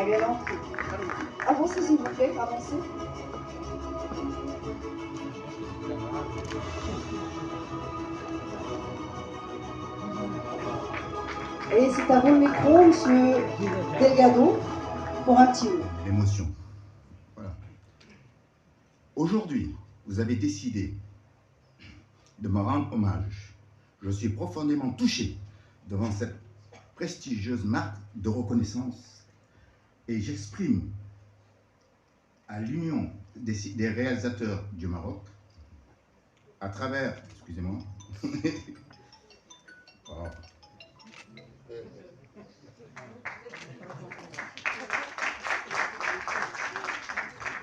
et à l'entrée. Avancez s'il vous plaît, avancez. Et c'est à vous le micro, monsieur Delgado, pour un petit mot. L'émotion. Voilà. Aujourd'hui, vous avez décidé de me rendre hommage. Je suis profondément touché devant cette prestigieuse marque de reconnaissance et j'exprime à l'Union des réalisateurs du Maroc, à travers, excusez-moi, oh.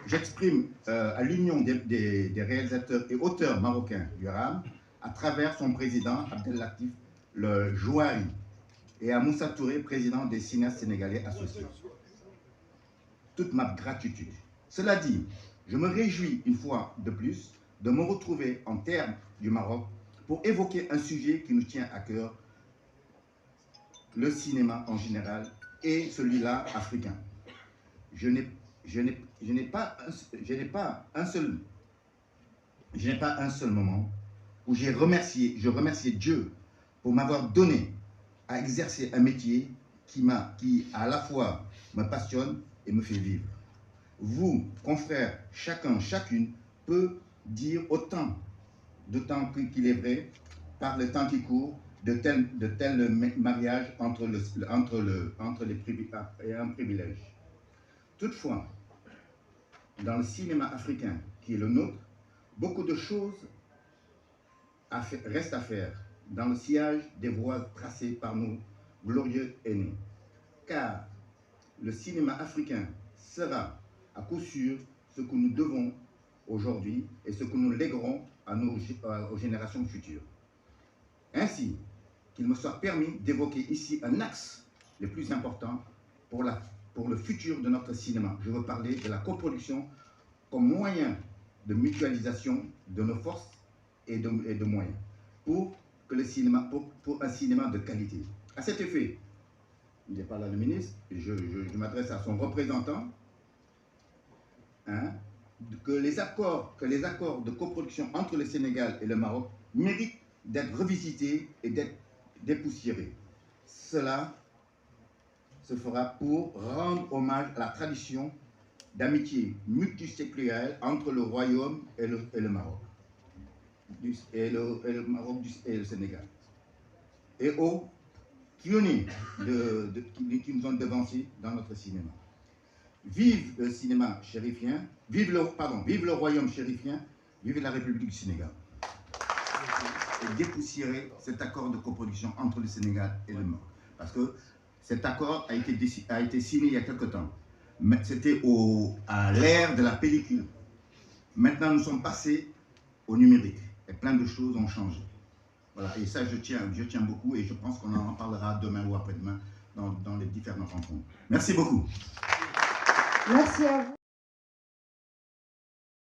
J'exprime à l'Union des réalisateurs et auteurs marocains du RAM, à travers son président Abdellatif le Jouari, et à Moussa Touré, président des cinéastes sénégalais associés. Toute ma gratitude. Cela dit, je me réjouis une fois de plus de me retrouver en terre du Maroc pour évoquer un sujet qui nous tient à cœur, le cinéma en général et celui-là africain. Je n'ai pas un seul moment où je remerciais Dieu pour m'avoir donné à exercer un métier qui à la fois me passionne et me fait vivre. Vous, confrères, chacune peut dire autant de temps qu'il est vrai, par le temps qui court, de tels mariages entre un privilège. Toutefois, dans le cinéma africain qui est le nôtre, beaucoup de choses restent à faire dans le sillage des voies tracées par nos glorieux aînés. Car le cinéma africain sera à coup sûr ce que nous devons aujourd'hui et ce que nous léguerons aux générations futures. Ainsi, qu'il me soit permis d'évoquer ici un axe le plus important pour le futur de notre cinéma. Je veux parler de la coproduction comme moyen de mutualisation de nos forces et de moyens pour un cinéma de qualité. À cet effet, il n'est pas là le ministre, je m'adresse à son représentant, que les accords de coproduction entre le Sénégal et le Maroc méritent d'être revisités et d'être dépoussiérés. Cela se fera pour rendre hommage à la tradition d'amitié multiséculaire entre le Royaume et le Maroc, et le Sénégal, et aux pionniers qui nous ont devancés dans notre cinéma. Vive le cinéma chérifien, vive le royaume chérifien, vive la République du Sénégal. Et dépoussiérer cet accord de coproduction entre le Sénégal et le Maroc. Parce que cet accord a été signé il y a quelque temps. C'était à l'ère de la pellicule. Maintenant, nous sommes passés au numérique. Et plein de choses ont changé. Voilà, et ça, je tiens beaucoup et je pense qu'on en parlera demain ou après-demain dans les différentes rencontres. Merci beaucoup. Merci à vous.